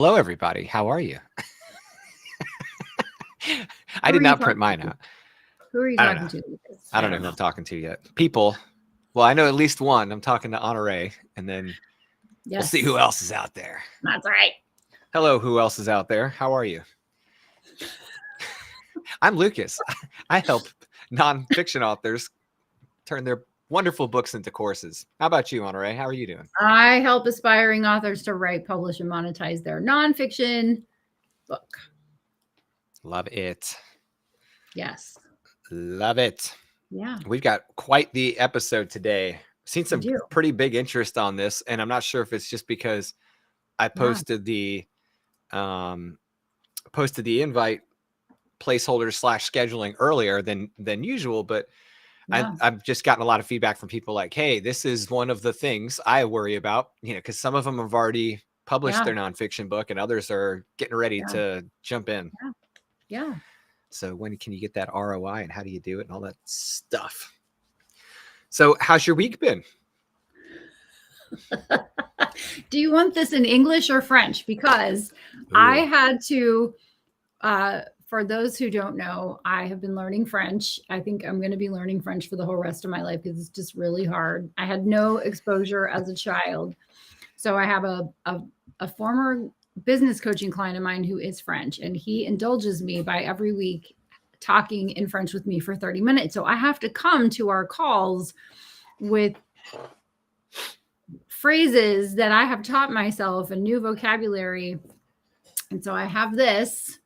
Hello, everybody. How are you? I Who are did you not print talking mine to? out. Who are you I don't know. talking to? Because I I don't know don't who I'm know. talking to yet. People. Well, I know at least one. I'm talking to Honore, and then we'll see who Yes, else is out there. that's right. Hello, who else is out there? How are you? I'm Lucas. I help nonfiction authors turn their wonderful books into courses. How about you, Honore? How are you doing? I help aspiring authors to write, publish, and monetize their nonfiction book. Love it. Yes. Love it. Yeah, We've got quite the episode today. Seen we some do. pretty big interest on this, and I'm not sure if it's just because I Yeah. um, posted the invite placeholder / scheduling earlier than usual, but Yeah. I've just gotten a lot of feedback from people like, hey, this is one of the things I worry about, because some of them have already published Yeah. their nonfiction book and others are getting ready Yeah. to jump in. Yeah. Yeah. So when can you get that ROI and how do you do it and all that stuff? So how's your week been? Do you want this in English or French? Because I had to, for those who don't know, I have been learning French. I think I'm going to be learning French for the whole rest of my life because it's just really hard. I had no exposure as a child. So I have a former business coaching client of mine who is French, and he indulges me by every week talking in French with me for 30 minutes. So I have to come to our calls with phrases that I have taught myself and new vocabulary. And so I have this,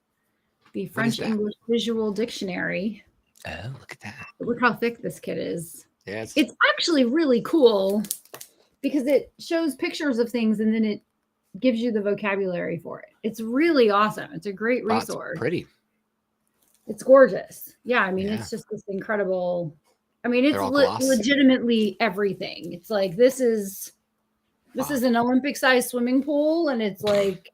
the French English Visual Dictionary. Oh, look at that. Look how thick this kit is. Yes. It's actually really cool because it shows pictures of things and then it gives you the vocabulary for it. It's really awesome. It's a great resource. It's pretty. It's gorgeous. Yeah, I mean, it's just this incredible. I mean, it's legitimately everything. It's like this is an Olympic-sized swimming pool, and it's like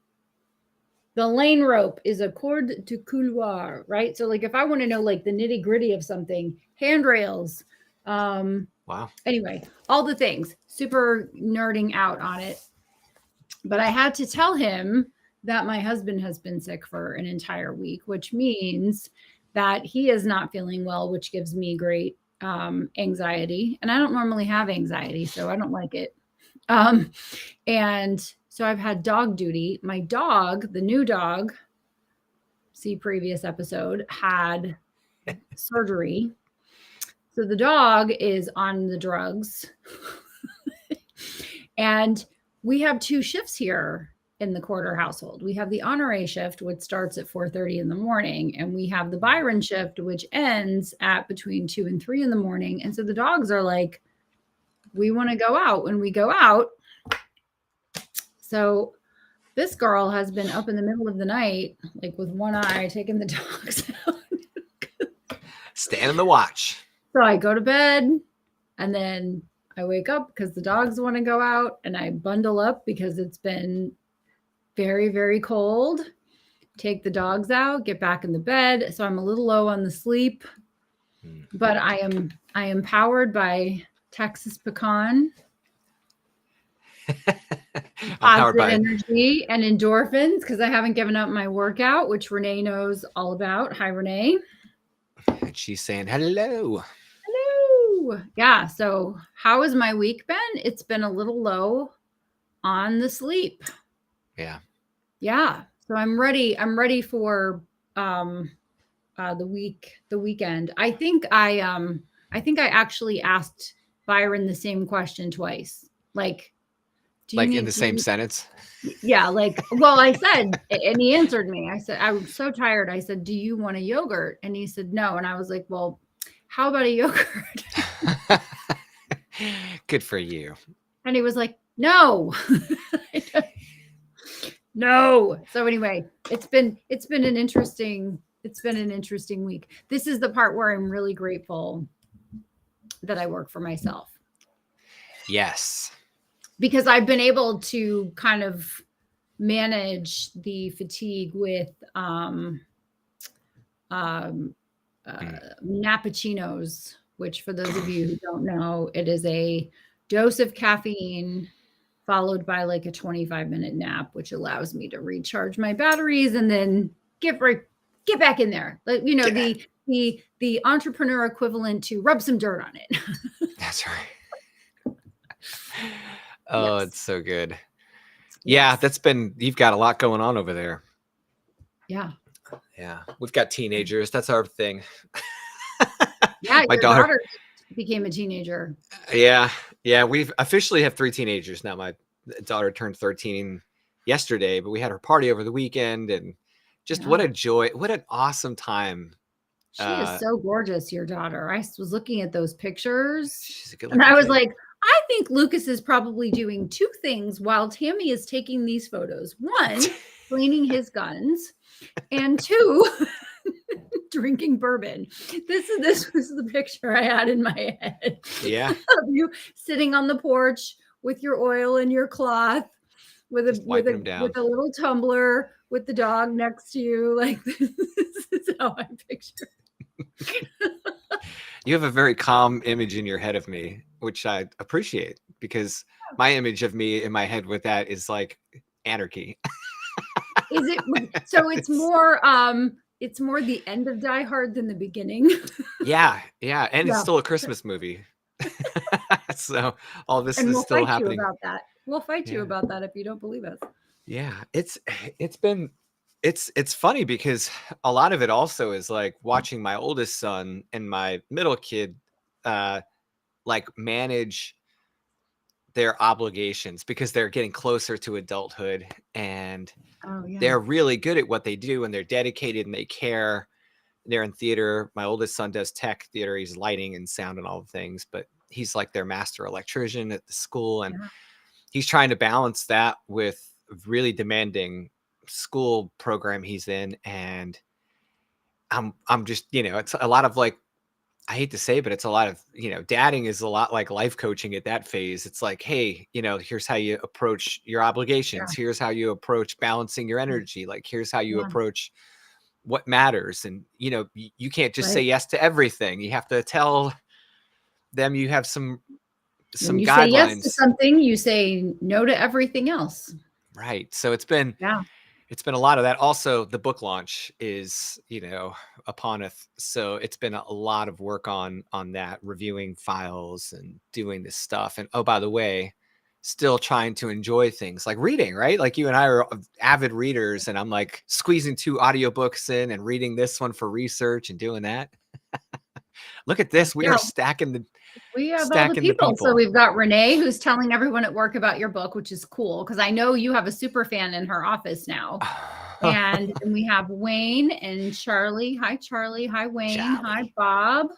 the lane rope is a corde de couloir, right? So, like, if I want to know like the nitty-gritty of something, handrails. Wow. Anyway, all the things. Super nerding out on it. But I had to tell him that my husband has been sick for an entire week, which means that he is not feeling well, which gives me great anxiety. And I don't normally have anxiety, so I don't like it. And so I've had dog duty. My dog, the new dog, see previous episode, had surgery. So the dog is on the drugs. And we have 2 shifts here in the Quarter household. We have the Honore shift, which starts at 4:30 in the morning, and we have the Byron shift, which ends at between 2 and 3 in the morning. And so the dogs are like, we want to go out when we go out. So this girl has been up in the middle of the night, like with one eye, taking the dogs out. Stand in the watch. So I go to bed and then I wake up because the dogs want to go out, and I bundle up because it's been very, very cold. Take the dogs out, get back in the bed. So I'm a little low on the sleep, but I am powered by Texas Pecan. Positive energy and endorphins because I haven't given up my workout, which Renee knows all about. Hi, Renee. And she's saying hello. Hello. Yeah. So how has my week been? It's been a little low on the sleep. Yeah. Yeah. So I'm ready. I'm ready for the weekend. I think I actually asked Byron the same question twice. Like, like in the same sentence? Yeah. Like, well, I said, and he answered me. I said, I'm so tired. I said, do you want a yogurt? And he said, no. And I was like, well, how about a yogurt? Good for you. And he was like, no. No. So anyway, it's been an interesting week. This is the part where I'm really grateful that I work for myself. Yes. Because I've been able to kind of manage the fatigue with Nappuccinos, which for those of you who don't know, it is a dose of caffeine followed by like a 25-minute nap, which allows me to recharge my batteries and then get back in there. Like, you know, the entrepreneur equivalent to rub some dirt on it. That's right. Oh, Yes. it's so good. Yeah, you've got a lot going on over there. Yeah. Yeah. We've got teenagers. That's our thing. Yeah. My Your daughter became a teenager. Yeah. Yeah. We've officially have 3 teenagers now. My daughter turned 13 yesterday, but we had her party over the weekend, and just what a joy, what an awesome time. She is so gorgeous, your daughter. I was looking at those pictures She's a good and I was kid. like, I think Lucas is probably doing 2 things while Tammy is taking these photos. 1, cleaning his guns, and 2, drinking bourbon. This was the picture I had in my head. Yeah. Of you sitting on the porch with your oil and your cloth with a little tumbler with the dog next to you. Like, this is how I picture. You have a very calm image in your head of me, which I appreciate, because my image of me in my head with that is like anarchy. Is it so? It's more the end of Die Hard than the beginning. Yeah, and it's still a Christmas movie. So all this is still happening. About that. We'll fight you about that if you don't believe us. Yeah, it's funny because a lot of it also is like watching my oldest son and my middle kid like manage their obligations, because they're getting closer to adulthood, and they're really good at what they do, and they're dedicated and they care. They're in theater. My oldest son does tech theater. He's lighting and sound and all the things, but he's like their master electrician at the school, and he's trying to balance that with really demanding school program he's in. And I'm just, it's a lot of like, I hate to say, but it's a lot of, dadding is a lot like life coaching at that phase. It's like, hey, here's how you approach your obligations. Here's how you approach balancing your energy. Like, here's how you approach what matters. And, you can't just say yes to everything. You have to tell them you have some when you guidelines. Say yes to something, you say no to everything else. Right. So it's been a lot of that. Also, the book launch is, upon us. So it's been a lot of work on that, reviewing files and doing this stuff. And oh, by the way, still trying to enjoy things like reading, right? Like you and I are avid readers, and I'm like squeezing 2 audiobooks in and reading this one for research and doing that. Look at this. We are stacking we have all the people. So we've got Renee, who's telling everyone at work about your book, which is cool, because I know you have a super fan in her office now. And we have Wayne and Charlie. Hi, Charlie. Hi, Wayne. Charlie. Hi, Bob.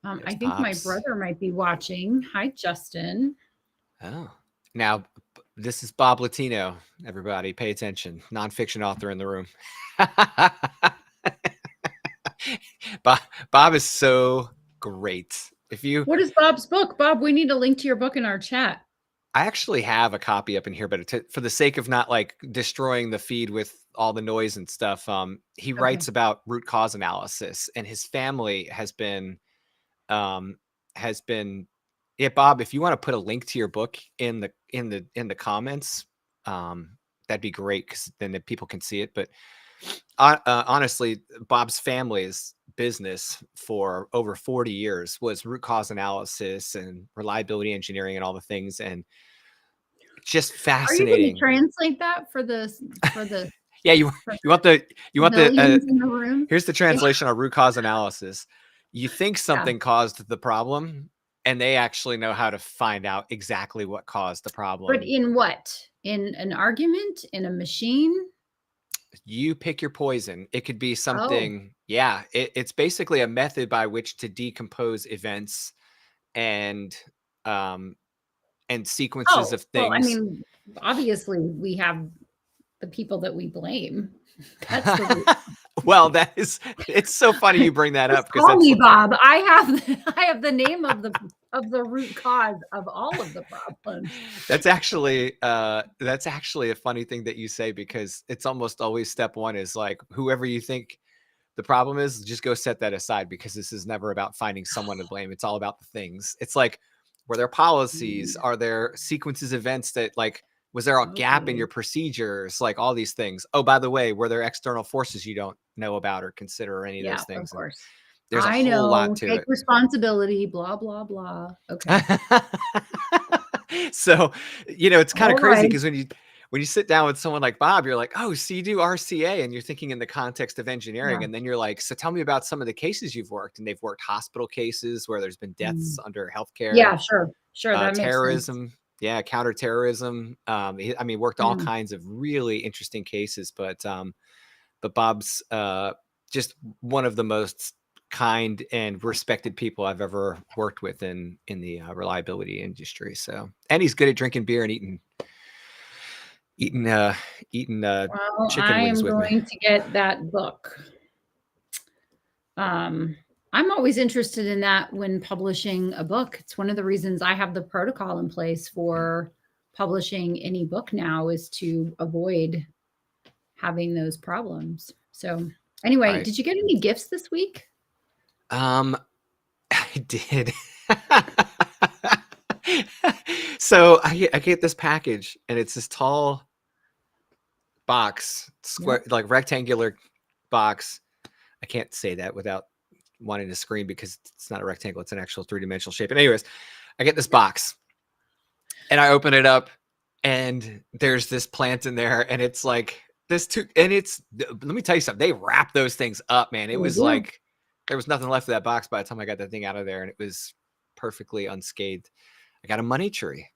I think Bob's. My brother might be watching. Hi, Justin. Oh, now this is Bob Latino. Everybody pay attention. Nonfiction author in the room. Bob is so great. What is Bob's book? Bob, we need a link to your book in our chat. I actually have a copy up in here, but for the sake of not like destroying the feed with all the noise and stuff, he writes about root cause analysis, and his family has been, Bob, if you want to put a link to your book in the comments, that'd be great, because then people can see it. But honestly, Bob's family's business for over 40 years was root cause analysis and reliability engineering and all the things, and just fascinating. Are you going to translate that for the yeah, you want the in the room? Here's the translation of root cause analysis. You think something caused the problem, and they actually know how to find out exactly what caused the problem. But in what? In an argument? In a machine? You pick your poison. It could be something. Yeah, it's basically a method by which to decompose events and sequences of things. Well, I mean, obviously we have the people that we blame. That's the well, it's so funny you bring that up. Call me Bob. I have the name of the root cause of all of the problems. That's actually a funny thing that you say, because it's almost always step one is like, whoever you think the problem is, just go set that aside, because this is never about finding someone to blame. It's all about the things. It's like Were there policies? Are there sequences, events that like, was there a gap in your procedures? Like all these things. Oh, by the way, were there external forces you don't know about or consider, or any of Yeah, those of things? And course. there's a I whole lot know. to Take it. responsibility, blah, blah, blah. Okay. So, it's kind of All crazy right. because when you sit down with someone like Bob, you're like, oh, so you do RCA, and you're thinking in the context of engineering. Yeah. And then you're like, so tell me about some of the cases you've worked. And they've worked hospital cases where there's been deaths under healthcare, Yeah, sure. Sure. That makes sense. terrorism. Yeah. Counterterrorism. Worked all kinds of really interesting cases, but Bob's just one of the most kind and respected people I've ever worked with in the reliability industry. So, and he's good at drinking beer and eating Well, chicken I wings am with me. going to get that book. I'm always interested in that when publishing a book. It's one of the reasons I have the protocol in place for publishing any book now, is to avoid having those problems. So anyway, Right. did you get any gifts this week? I did. So I get this package, and it's this tall box, square, Yep. like rectangular box. I can't say that without wanting to scream because it's not a rectangle; it's an actual 3-dimensional shape. And anyways, I get this box, and I open it up, and there's this plant in there, and it's like and it's, let me tell you something. They wrap those things up, man. It They was do. like there was nothing left of that box by the time I got that thing out of there, and it was perfectly unscathed. I got a money tree.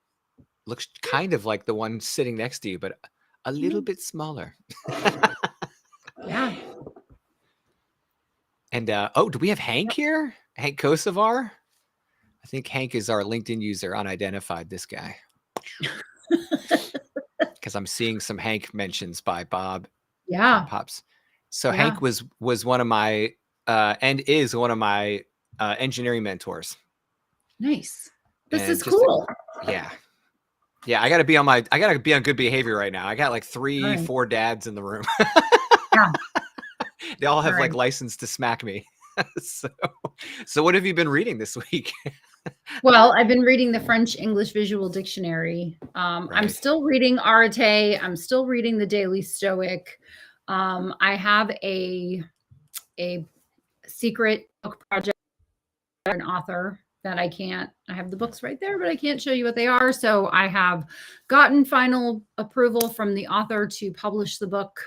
Looks kind of like the one sitting next to you, but a little bit smaller. Yeah. And do we have Hank here? Hank Kosovar? I think Hank is our LinkedIn user, unidentified, this guy. Because I'm seeing some Hank mentions by Bob Yeah. and Pops. So Yeah. Hank was one of my and is one of my engineering mentors. Nice. This And is cool. yeah. I gotta be on good behavior right now. I got like 3-4 dads in the room. Yeah. They all have All right. like license to smack me. So what have you been reading this week? Well, I've been reading the French English Visual Dictionary. I'm Right. still reading Arete. I'm still reading the Daily Stoic. I have a secret book project, an author that I have the books right there, but I can't show you what they are. So I have gotten final approval from the author to publish the book.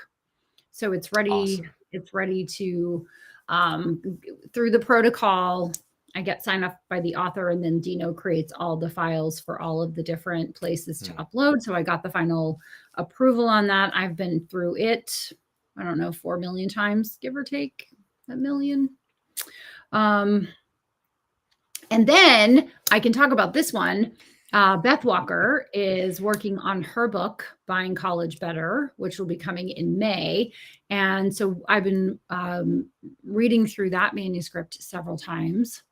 So it's ready. Awesome. It's ready to, through the protocol, I get signed off by the author, and then Dino creates all the files for all of the different places to upload. So I got the final approval on that. I've been through it, I don't know, 4 million times, give or take a million. And then I can talk about this one. Beth Walker is working on her book, Buying College Better, which will be coming in May. And so I've been reading through that manuscript several times.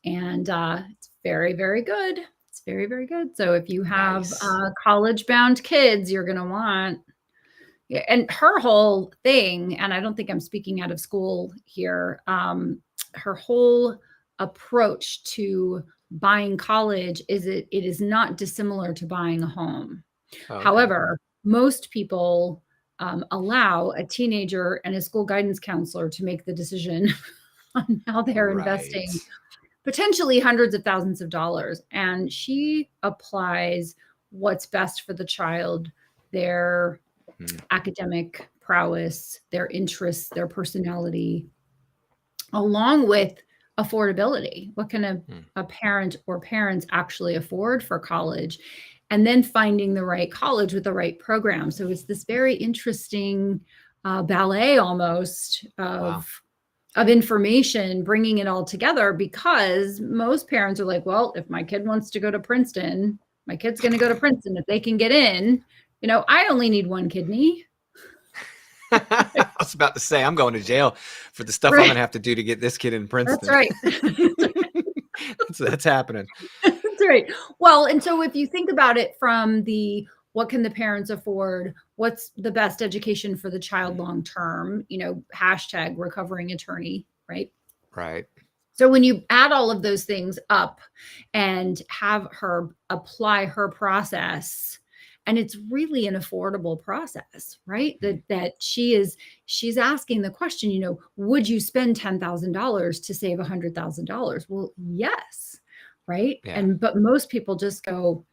And it's very, very good. It's very, very good. So if you have college-bound kids, you're going to want. Yeah, and her whole thing, and I don't think I'm speaking out of school here, her whole approach to buying college is it is not dissimilar to buying a home. Okay. However, most people allow a teenager and a school guidance counselor to make the decision on how they're investing potentially hundreds of thousands of dollars. And she applies what's best for the child, their academic prowess, their interests, their personality, along with affordability. What can a parent or parents actually afford for college? And then finding the right college with the right program. So it's this very interesting ballet almost of information, bringing it all together, because most parents are like, well, if my kid wants to go to Princeton, my kid's going to go to Princeton. If they can get in, I only need one kidney. I was about to say, I'm going to jail for the stuff I'm going to have to do to get this kid in Princeton. That's right. That's happening. That's right. Well, and so if you think about it from what can the parents afford? What's the best education for the child long term? # recovering attorney, right? Right. So when you add all of those things up and have her apply her process, and it's really an affordable process, right? That she's asking the question, you know, would you spend $10,000 to save $100,000? Well, yes, right? Yeah. But most people just go,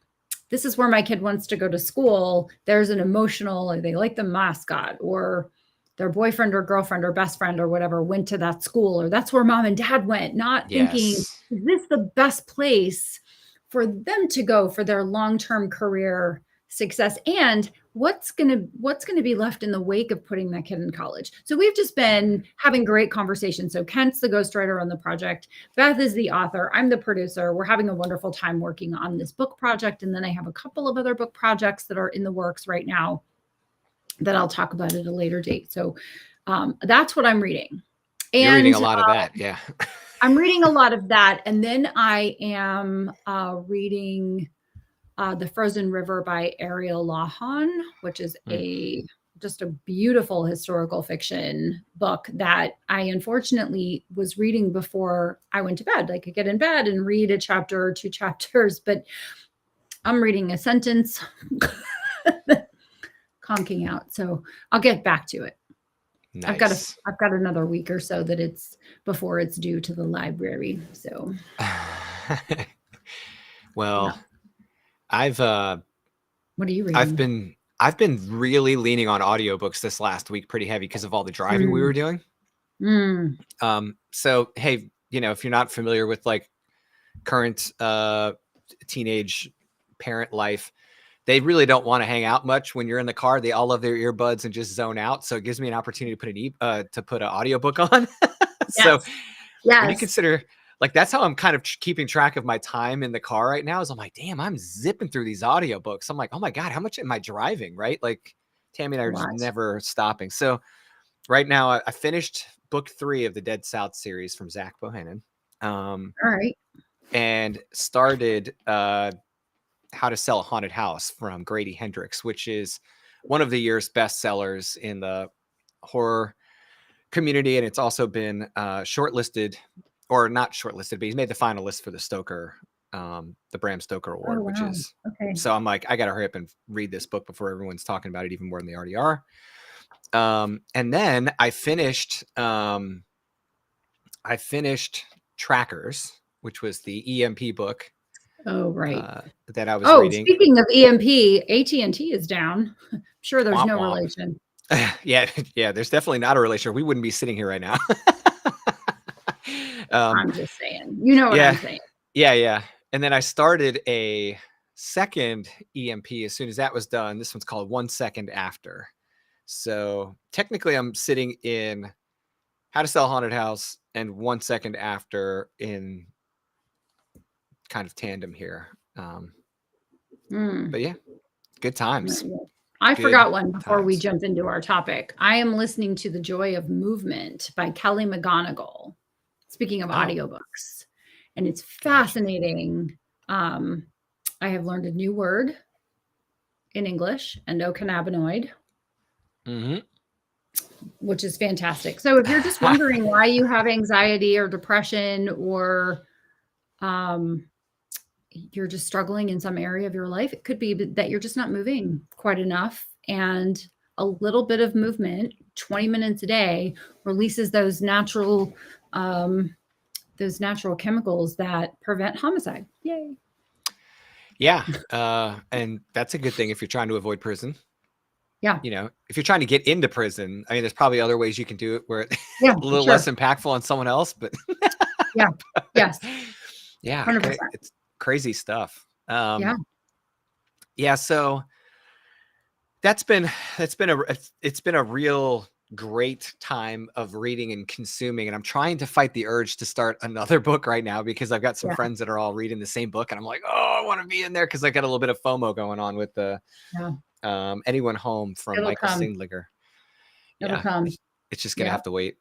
this is where my kid wants to go to school. There's an emotional, they like the mascot, or their boyfriend or girlfriend or best friend or whatever went to that school, or that's where mom and dad went, not thinking, Yes. is this the best place for them to go for their long-term career success? And what's going to be left in the wake of putting that kid in college? So we've just been having great conversations. So Kent's the ghostwriter on the project. Beth is the author. I'm the producer. We're having a wonderful time working on this book project. And then I have a couple of other book projects that are in the works right now that I'll talk about at a later date. So that's what I'm reading. And you're reading a lot of that. Yeah. I'm reading a lot of that. And then I am reading The Frozen River by Ariel Lawhon, which is just a beautiful historical fiction book that I unfortunately was reading before I went to bed. I could get in bed and read a chapter or two chapters, but I'm reading a sentence conking out. So I'll get back to it. Nice. I've got another week or so that it's before it's due to the library. So well, yeah. What are you reading? I've been really leaning on audiobooks this last week pretty heavy because of all the driving we were doing. So hey, you know, if you're not familiar with like current teenage parent life, they really don't want to hang out much when you're in the car. They all love their earbuds and just zone out. So it gives me an opportunity to put an audiobook on. So when you consider, like, that's how I'm kind of keeping track of my time in the car right now, is I'm like, damn, I'm zipping through these audiobooks. I'm like, oh my God, how much am I driving? Right? Like Tammy and I are just never stopping. So right now I finished book 3 of the Dead South series from Zach Bohannon. All right. And started How to Sell a Haunted House from Grady Hendrix, which is one of the year's bestsellers in the horror community. And it's also been shortlisted, or not shortlisted, but he's made the final list for the Stoker, the Bram Stoker Award, which is, so I'm like, I got to hurry up and read this book before everyone's talking about it even more than they already are. And then I finished Trackers, which was the EMP book. Oh, right. That I was reading. Speaking of EMP, AT&T is down. I'm sure there's no relation. Yeah, there's definitely not a relation. We wouldn't be sitting here right now. I'm just saying. You know what I'm saying. Yeah. And then I started a second EMP as soon as that was done. This one's called 1 Second After. So technically I'm sitting in How to Sell a Haunted House and 1 Second After in kind of tandem here. But yeah, good times. I forgot one before we jump into our topic. I am listening to The Joy of Movement by Kelly McGonigal. Speaking of audiobooks, and it's fascinating. I have learned a new word in English, endocannabinoid, which is fantastic. So if you're just wondering why you have anxiety or depression, or you're just struggling in some area of your life, it could be that you're just not moving quite enough. And a little bit of movement, 20 minutes a day, releases those natural chemicals that prevent homicide. Yay. Yeah. And that's a good thing if you're trying to avoid prison. Yeah. You know, if you're trying to get into prison, I mean, there's probably other ways you can do it where it's a little less impactful on someone else, but yes. Yeah. 100%. It's crazy stuff. So it's been a real great time of reading and consuming, and I'm trying to fight the urge to start another book right now because I've got some friends that are all reading the same book, and I'm like, oh, I want to be in there because I got a little bit of FOMO going on with the Anyone Home from Michael Sindlinger. It'll come. It's just gonna have to wait.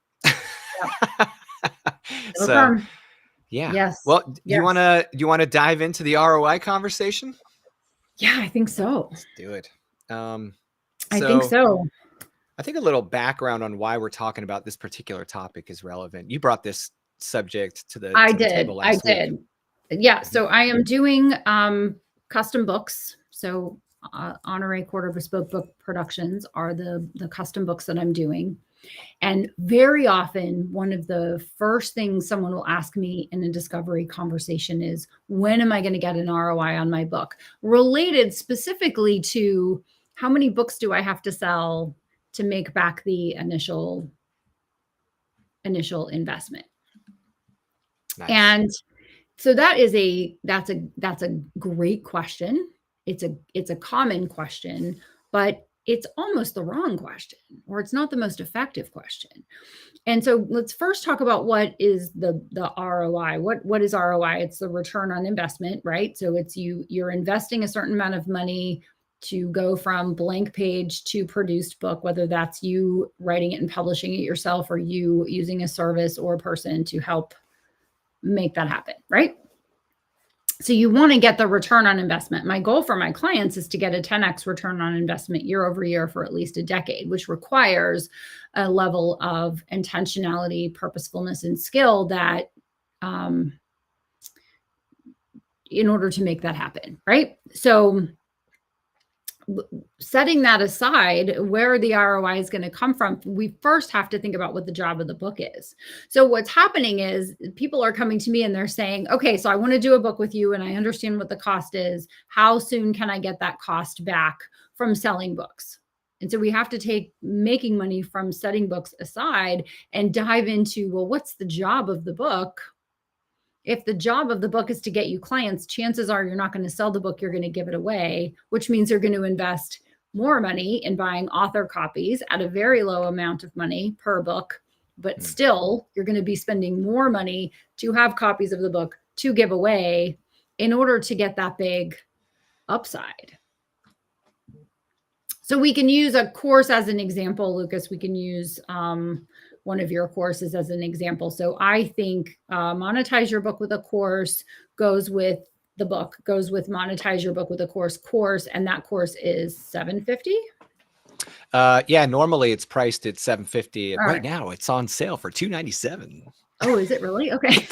Yes. Well, do you want to dive into the ROI conversation? Yeah, I think so. Let's do it. I think so. I think a little background on why we're talking about this particular topic is relevant. You brought this subject to the I table last week. Yeah. So I am doing custom books. So Honoré Quarter Bespoke Book Productions are the custom books that I'm doing. And very often, one of the first things someone will ask me in a discovery conversation is, when am I going to get an ROI on my book? Related specifically to how many books do I have to sell to make back the initial investment? Nice. And so that's a great question. It's a common question, but it's almost the wrong question, or it's not the most effective question. And so let's first talk about what is the ROI. What is ROI? It's the return on investment, right? So it's you're investing a certain amount of money to go from blank page to produced book, whether that's you writing it and publishing it yourself, or you using a service or a person to help make that happen, right? So you want to get the return on investment. My goal for my clients is to get a 10x return on investment year over year for at least a decade, which requires a level of intentionality, purposefulness, and skill that in order to make that happen, right? So setting that aside, where the ROI is going to come from, we first have to think about what the job of the book is. So what's happening is people are coming to me and they're saying, okay, so I want to do a book with you and I understand what the cost is. How soon can I get that cost back from selling books? And so we have to take making money from setting books aside and dive into, well, what's the job of the book? If the job of the book is to get you clients, chances are you're not going to sell the book, you're going to give it away, which means you're going to invest more money in buying author copies at a very low amount of money per book. But still, you're going to be spending more money to have copies of the book to give away in order to get that big upside. So we can use a course as an example, Lucas. We can use one of your courses as an example. So I think monetize your book with a course goes with the book, goes with monetize your book with a course, and that course is $750. Yeah, normally it's priced at $750. Right now it's on sale for $297. Oh, is it really? Okay.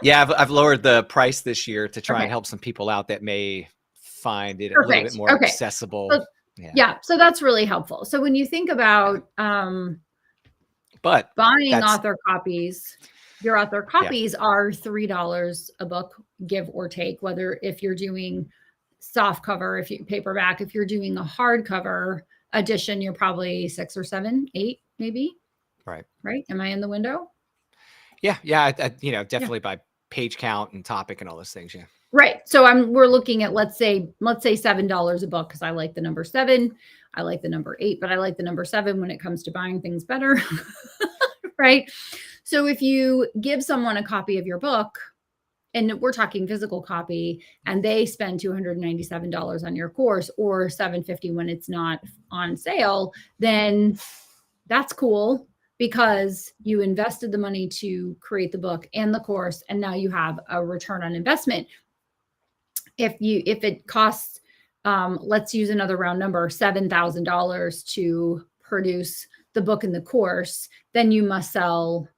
Yeah, I've lowered the price this year to try and help some people out that may find it a little bit more accessible. So, yeah, so that's really helpful. So when you think about but buying author copies, your author copies are $3 a book, give or take, whether if you're doing soft cover, if you paperback, if you're doing a hardcover edition, you're probably 6 or 7, 8, maybe. Right. Am I in the window? Yeah. Definitely by page count and topic and all those things. Yeah. Right. So we're looking at, let's say $7 a book, because I like the number 7. I like the number 8, but I like the number 7 when it comes to buying things better. Right. So if you give someone a copy of your book, and we're talking physical copy, and they spend $297 on your course, or $750 when it's not on sale, then that's cool, because you invested the money to create the book and the course, and now you have a return on investment. If it costs, let's use another round number, $7,000 to produce the book and the course, then you must sell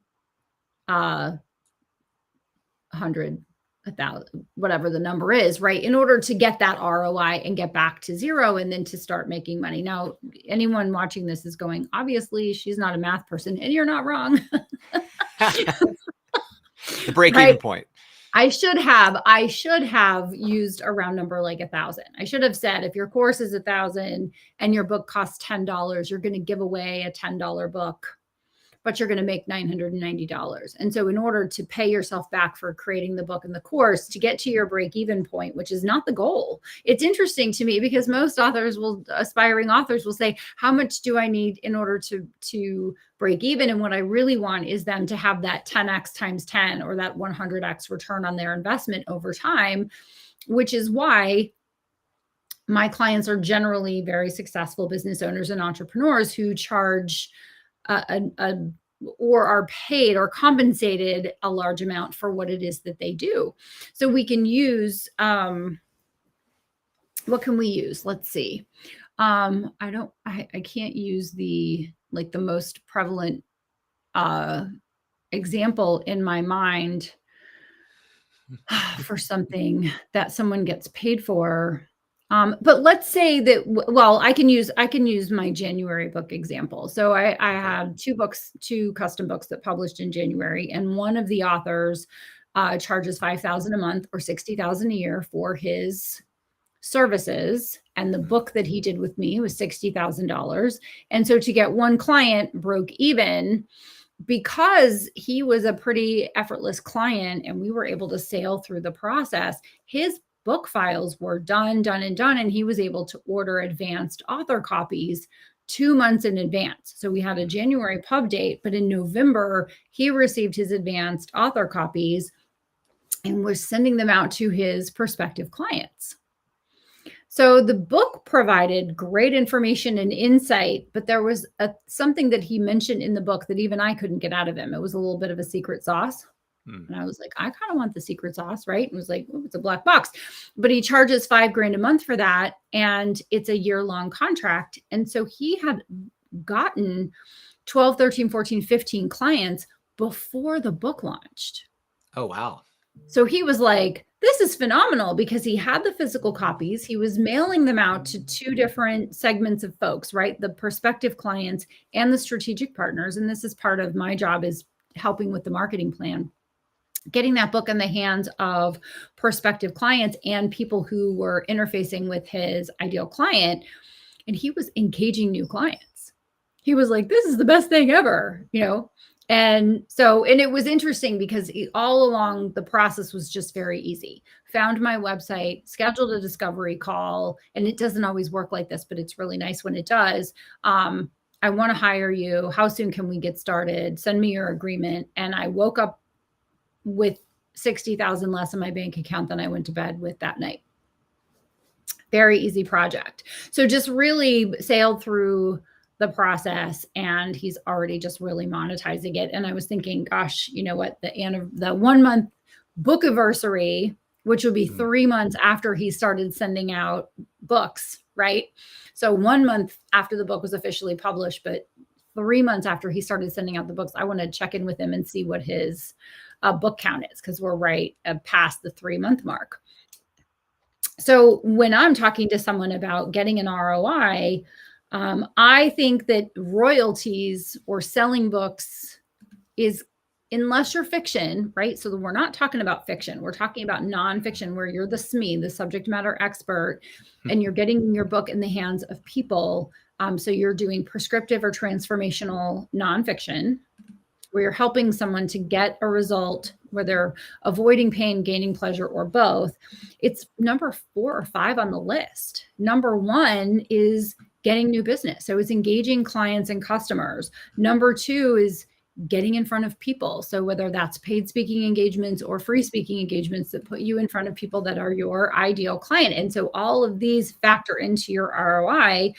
100, 1,000, whatever the number is, right? In order to get that ROI and get back to zero, and then to start making money. Now, anyone watching this is going, obviously she's not a math person, and you're not wrong. The break-even point. I should have used a round number like 1,000. I should have said, if your course is 1,000 and your book costs $10, you're going to give away a $10 book, but you're going to make $990. And so in order to pay yourself back for creating the book and the course, to get to your break-even point, which is not the goal. It's interesting to me because most aspiring authors will say, how much do I need in order to break even? And what I really want is them to have that 10x times 10, or that 100x return on their investment over time, which is why my clients are generally very successful business owners and entrepreneurs who charge or are paid or compensated a large amount for what it is that they do. So we can use, what can we use? Let's see. I can't use the most prevalent example in my mind for something that someone gets paid for. But let's say that, well, I can use my January book example. So I had two custom books that published in January, and one of the authors charges $5,000 a month or $60,000 a year for his services, and the book that he did with me was $60,000. And so to get one client broke even, because he was a pretty effortless client and we were able to sail through the process, his book files were done, and he was able to order advanced author copies 2 months in advance. So we had a January pub date, but in November, he received his advanced author copies and was sending them out to his prospective clients. So the book provided great information and insight, but there was something that he mentioned in the book that even I couldn't get out of him. It was a little bit of a secret sauce. And I was like, I kind of want the secret sauce, right? And it was like, oh, it's a black box. But he charges $5,000 a month for that, and it's a year-long contract. And so he had gotten 12, 13, 14, 15 clients before the book launched. Oh, wow. So he was like, this is phenomenal, because he had the physical copies. He was mailing them out to two different segments of folks, right? The prospective clients and the strategic partners. And this is part of my job, is helping with the marketing plan, getting that book in the hands of prospective clients and people who were interfacing with his ideal client. And he was engaging new clients. He was like, this is the best thing ever, you know? And so, and it was interesting because all along the process was just very easy. Found my website, scheduled a discovery call, and it doesn't always work like this, but it's really nice when it does. I want to hire you. How soon can we get started? Send me your agreement. And I woke up with 60,000 less in my bank account than I went to bed with that night. Very easy project. So just really sailed through the process, and he's already just really monetizing it. And I was thinking, gosh, you know what, the 1 month book anniversary, which would be 3 months after he started sending out books, right? So 1 month after the book was officially published, but 3 months after he started sending out the books, I want to check in with him and see what his book count is, because we're right past the 3 month mark. So when I'm talking to someone about getting an ROI, I think that royalties or selling books is, unless you're fiction, right? So we're not talking about fiction. We're talking about nonfiction, where you're the SME, the subject matter expert, and you're getting your book in the hands of people. So you're doing prescriptive or transformational nonfiction, where you're helping someone to get a result, where they're avoiding pain, gaining pleasure, or both. It's number 4 or 5 on the list. Number 1 is getting new business. So it's engaging clients and customers. Number 2 is getting in front of people. So whether that's paid speaking engagements or free speaking engagements that put you in front of people that are your ideal client. And so all of these factor into your ROI.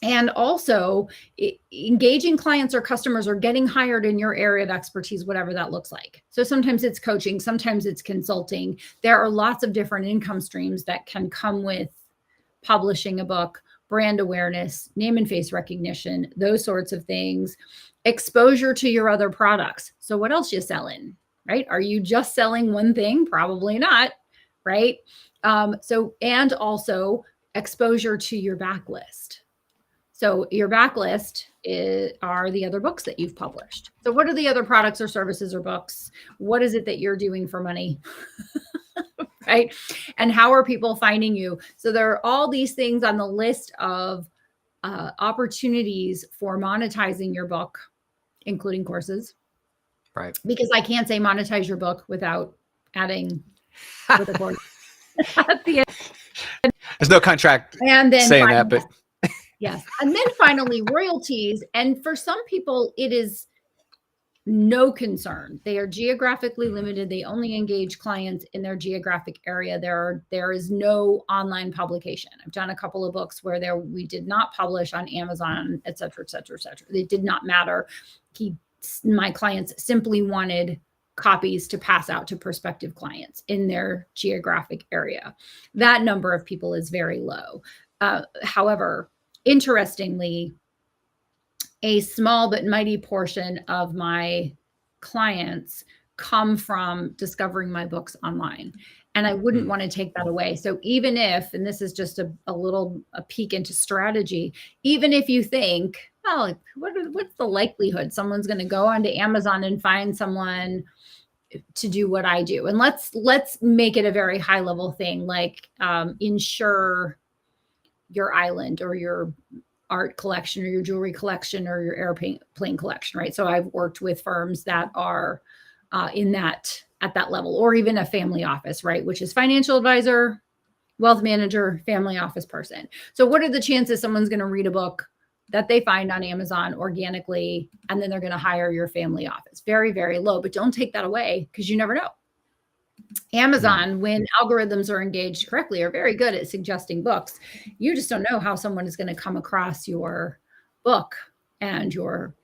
And also engaging clients or customers or getting hired in your area of expertise, whatever that looks like. So sometimes it's coaching, sometimes it's consulting. There are lots of different income streams that can come with publishing a book, brand awareness, name and face recognition, those sorts of things, exposure to your other products. So what else you selling, right? Are you just selling one thing? Probably not, right? And also exposure to your backlist. So your backlist are the other books that you've published. So what are the other products or services or books? What is it that you're doing for money? Right? And how are people finding you? So there are all these things on the list of opportunities for monetizing your book, including courses. Right. Because I can't say monetize your book without adding with a course at the end. There's no contract and then saying that, but yes. And then finally, royalties. And for some people, it is no concern. They are geographically limited. They only engage clients in their geographic area. There is no online publication. I've done a couple of books where we did not publish on Amazon, et cetera, et cetera, et cetera. It did not matter. My clients simply wanted copies to pass out to prospective clients in their geographic area. That number of people is very low. However, interestingly, a small but mighty portion of my clients come from discovering my books online. And I wouldn't want to take that away. So even if, and this is just a peek into strategy, even if you think, well, what's the likelihood someone's going to go onto Amazon and find someone to do what I do? And let's make it a very high level thing, like insure your island or your art collection or your jewelry collection or your airplane collection, right? So I've worked with firms that are at that level, or even a family office, right? Which is financial advisor, wealth manager, family office person. So what are the chances someone's going to read a book that they find on Amazon organically, and then they're going to hire your family office? Very, very low, but don't take that away because you never know. Amazon, when algorithms are engaged correctly, are very good at suggesting books. You just don't know how someone is going to come across your book and your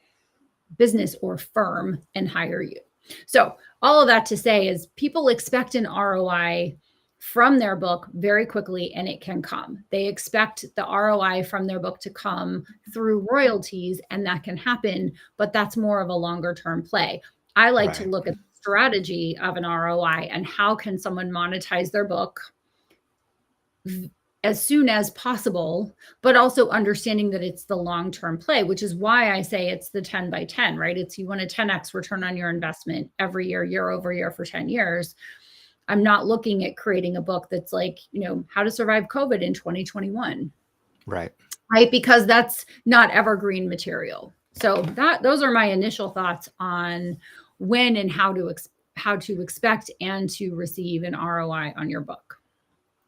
business or firm and hire you. So all of that to say is people expect an ROI from their book very quickly, and it can come. They expect the ROI from their book to come through royalties, and that can happen, but that's more of a longer term play. I like to look at the strategy of an ROI and how can someone monetize their book as soon as possible, but also understanding that it's the long-term play, which is why I say it's the 10 by 10, right? It's you want a 10x return on your investment every year over year for 10 years. I'm not looking at creating a book that's like, how to survive COVID in 2021. Right. Because that's not evergreen material. So those are my initial thoughts on when and how to expect and to receive an ROI on your book.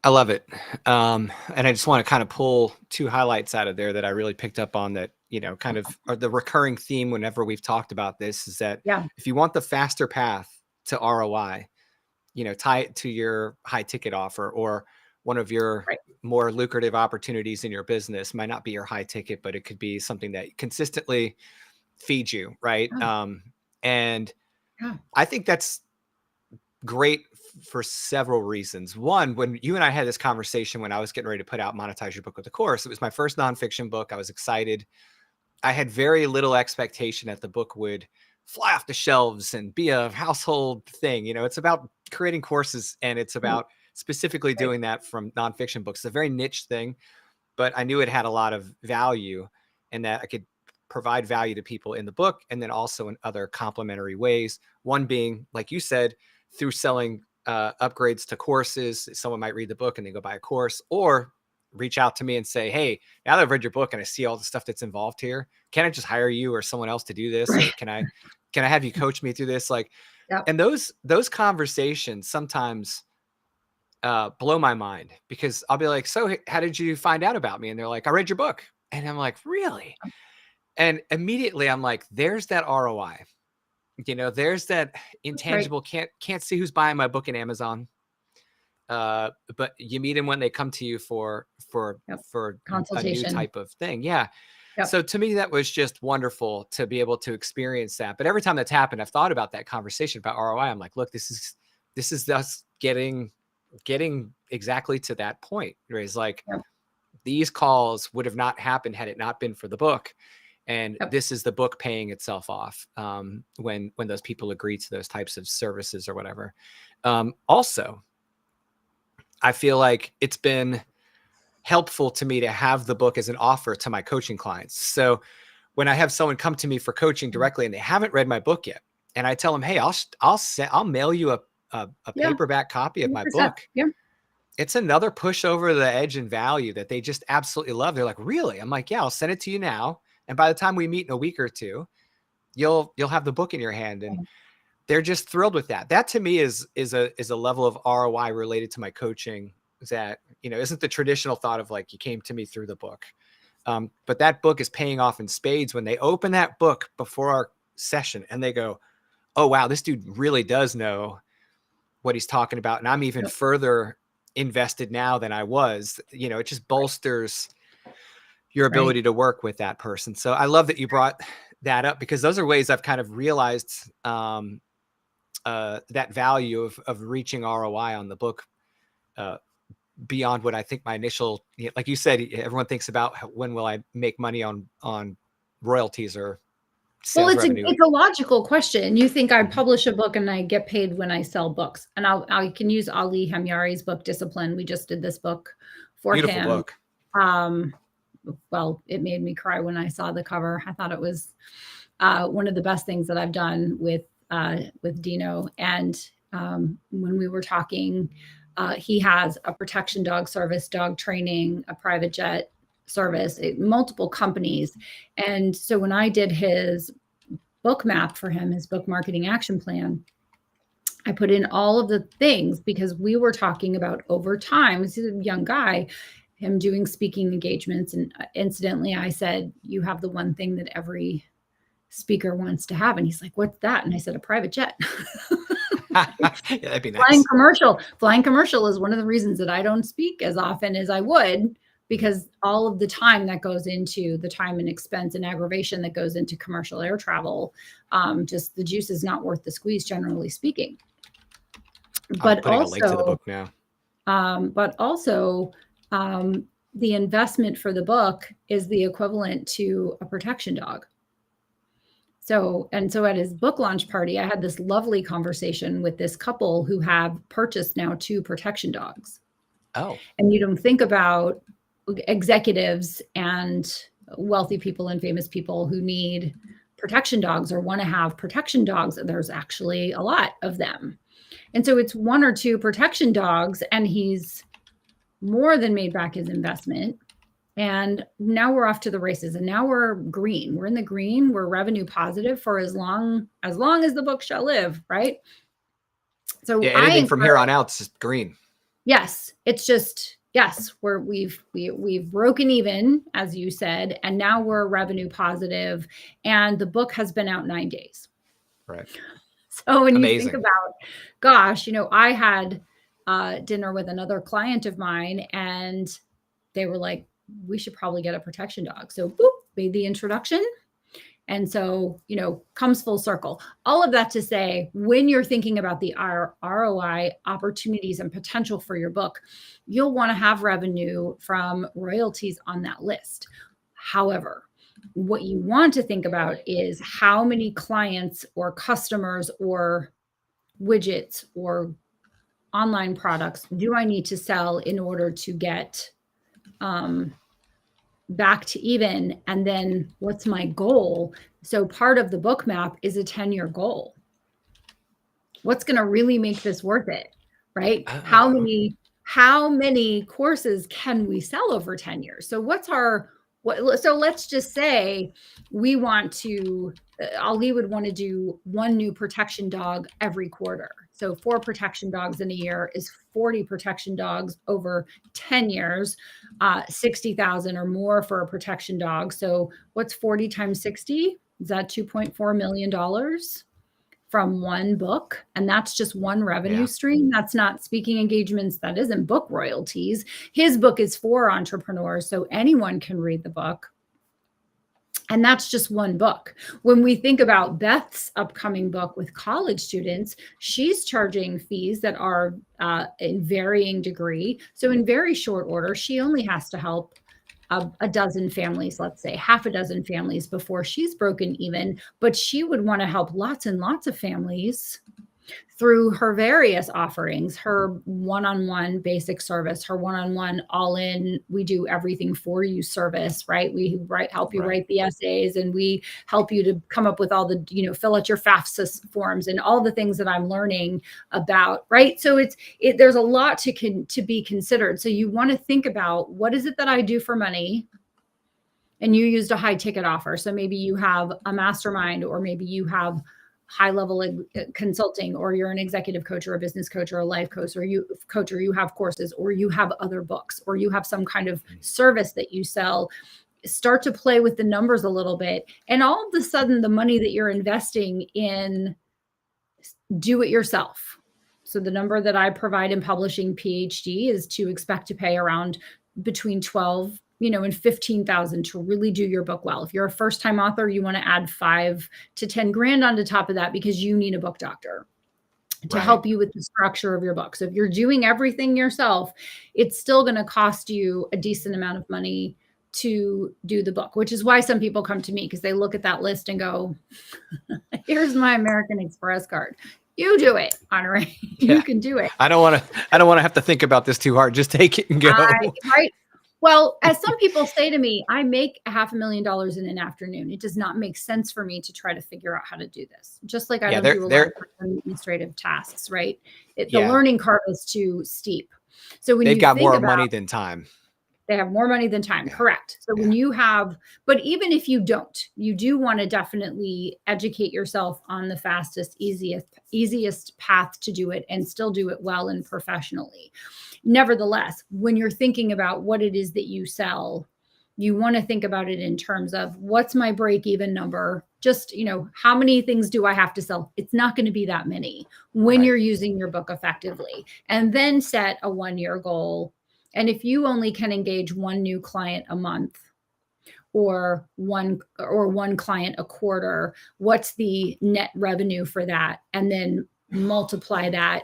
I love it. And I just want to kind of pull two highlights out of there that I really picked up on that, kind of are the recurring theme whenever we've talked about this is that if you want the faster path to ROI, tie it to your high ticket offer or one of your more lucrative opportunities in your business. Might not be your high ticket, but it could be something that consistently feeds you. Right. And I think that's great for several reasons. One, when you and I had this conversation when I was getting ready to put out Monetize Your Book with a Course, it was my first nonfiction book. I was excited. I had very little expectation that the book would fly off the shelves and be a household thing. It's about creating courses, and it's about specifically doing that from nonfiction books. It's a very niche thing, but I knew it had a lot of value and that I could provide value to people in the book and then also in other complementary ways. One being, like you said, through selling upgrades to courses. Someone might read the book and then go buy a course, or reach out to me and say, hey, now that I've read your book and I see all the stuff that's involved here, can I just hire you or someone else to do this? Or can I have you coach me through this? And those conversations sometimes blow my mind, because I'll be like, so how did you find out about me? And they're like, I read your book. And I'm like, really? And immediately I'm like, there's that ROI. There's that intangible, can't see who's buying my book in Amazon. But you meet them when they come to you for a new type of thing. Yeah. So to me, that was just wonderful to be able to experience that. But every time that's happened, I've thought about that conversation about ROI. I'm like, look, this is us getting exactly to that point. Where it's like, these calls would have not happened had it not been for the book. And this is the book paying itself off when those people agree to those types of services or whatever. Also, I feel like it's been helpful to me to have the book as an offer to my coaching clients. So when I have someone come to me for coaching directly and they haven't read my book yet, and I tell them, hey, I'll mail you a paperback copy of my book. Yeah. It's another push over the edge in value that they just absolutely love. They're like, really? I'm like, yeah, I'll send it to you now. And by the time we meet in a week or two, you'll have the book in your hand. And they're just thrilled with that. That to me is a level of ROI related to my coaching that, isn't the traditional thought of like, you came to me through the book. But that book is paying off in spades when they open that book before our session and they go, oh, wow, this dude really does know what he's talking about. And I'm even further invested now than I was. It just bolsters your ability to work with that person. So I love that you brought that up, because those are ways I've kind of realized that value of reaching ROI on the book beyond what I think my initial, like you said, everyone thinks about when will I make money on royalties or sales revenue? It's a logical question. You think I publish a book and I get paid when I sell books, and I can use Ali Hamyari's book, Discipline. We just did this book for Beautiful him. book. Well, it made me cry when I saw the cover. I thought it was one of the best things that I've done with Dino. And when we were talking, he has a protection dog service, dog training, a private jet service, multiple companies. And so when I did his book map for him, his book marketing action plan, I put in all of the things because we were talking about over time, he's a young guy, him doing speaking engagements. And incidentally, I said, you have the one thing that every speaker wants to have. And he's like, what's that? And I said, a private jet. Yeah, that'd be nice. Flying commercial is one of the reasons that I don't speak as often as I would, because all of the time that goes into the time and expense and aggravation that goes into commercial air travel, just the juice is not worth the squeeze, generally speaking. But I'm putting a link to the book now. But also, the investment for the book is the equivalent to a protection dog. So at his book launch party, I had this lovely conversation with this couple who have purchased now 2 protection dogs. Oh. And you don't think about executives and wealthy people and famous people who need protection dogs or want to have protection dogs. There's actually a lot of them. And so it's 1 or 2 protection dogs, and he's more than made back his investment. And now we're off to the races, and now we're green. We're in the green. We're revenue positive for as long as the book shall live, right? So yeah, anything from here on out is just green. Yes, it's just yes. We've broken even, as you said, and now we're revenue positive, and the book has been out 9 days. Right. So when you think about, gosh, I had dinner with another client of mine, and they were like, we should probably get a protection dog. So boop, made the introduction. And so, comes full circle. All of that to say, when you're thinking about the ROI opportunities and potential for your book, you'll want to have revenue from royalties on that list. However, what you want to think about is how many clients or customers or widgets or online products do I need to sell in order to get back to even? And then what's my goal? So part of the book map is a 10-year goal. What's going to really make this worth it, right? How many courses can we sell over 10 years? So so let's just say we want to, Ali would want to do 1 new protection dog every quarter. So 4 protection dogs in a year is 40 protection dogs over 10 years, 60,000 or more for a protection dog. So what's 40 times 60? Is that $2.4 million from 1 book? And that's just 1 revenue stream. That's not speaking engagements. That isn't book royalties. His book is for entrepreneurs, so anyone can read the book. And that's just 1 book. When we think about Beth's upcoming book with college students, she's charging fees that are in varying degree. So in very short order, she only has to help a dozen families, let's say half a dozen families before she's broken even. But she would want to help lots and lots of families through her various offerings, her one-on-one basic service, her one-on-one all-in, we do everything for you service, right? We help you write the essays, and we help you to come up with all the, fill out your FAFSA forms and all the things that I'm learning about, right? So there's a lot to be considered. So you want to think about, what is it that I do for money? And you used a high ticket offer. So maybe you have a mastermind, or maybe you have high level consulting, or you're an executive coach or a business coach or a life coach, or you have courses, or you have other books, or you have some kind of service that you sell. Start to play with the numbers a little bit. And all of a sudden, the money that you're investing in do it yourself. So the number that I provide in publishing PhD is to expect to pay around between 12 and 15,000 to really do your book well. If you're a first-time author, you want to add 5 to 10 grand on the top of that, because you need a book doctor to help you with the structure of your book. So if you're doing everything yourself, it's still going to cost you a decent amount of money to do the book, which is why some people come to me, because they look at that list and go, here's my American Express card. You do it, Honoré. You can do it. I don't want to have to think about this too hard. Just take it and go. Right. Well, as some people say to me, I make $500,000 in an afternoon. It does not make sense for me to try to figure out how to do this. Just like I don't do a lot of administrative tasks, right? The learning curve is too steep. So when they've got more money than time. They have more money than time. Correct. So when you have, but even if you don't, you do want to definitely educate yourself on the fastest, easiest path to do it and still do it well and professionally. Nevertheless, when you're thinking about what it is that you sell, you want to think about it in terms of what's my break-even number? Just, how many things do I have to sell? It's not going to be that many when you're using your book effectively. And then set a 1-year goal. And if you only can engage one new client a month or one client a quarter, what's the net revenue for that? And then multiply that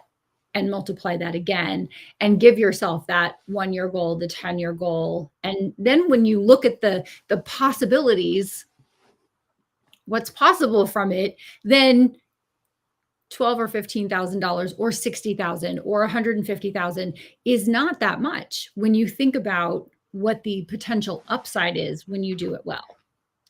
and multiply that again and give yourself that 1-year goal, the 10-year goal. And then when you look at the possibilities, what's possible from it, then $12,000 or $15,000 or $60,000 or $150,000 is not that much when you think about what the potential upside is when you do it well.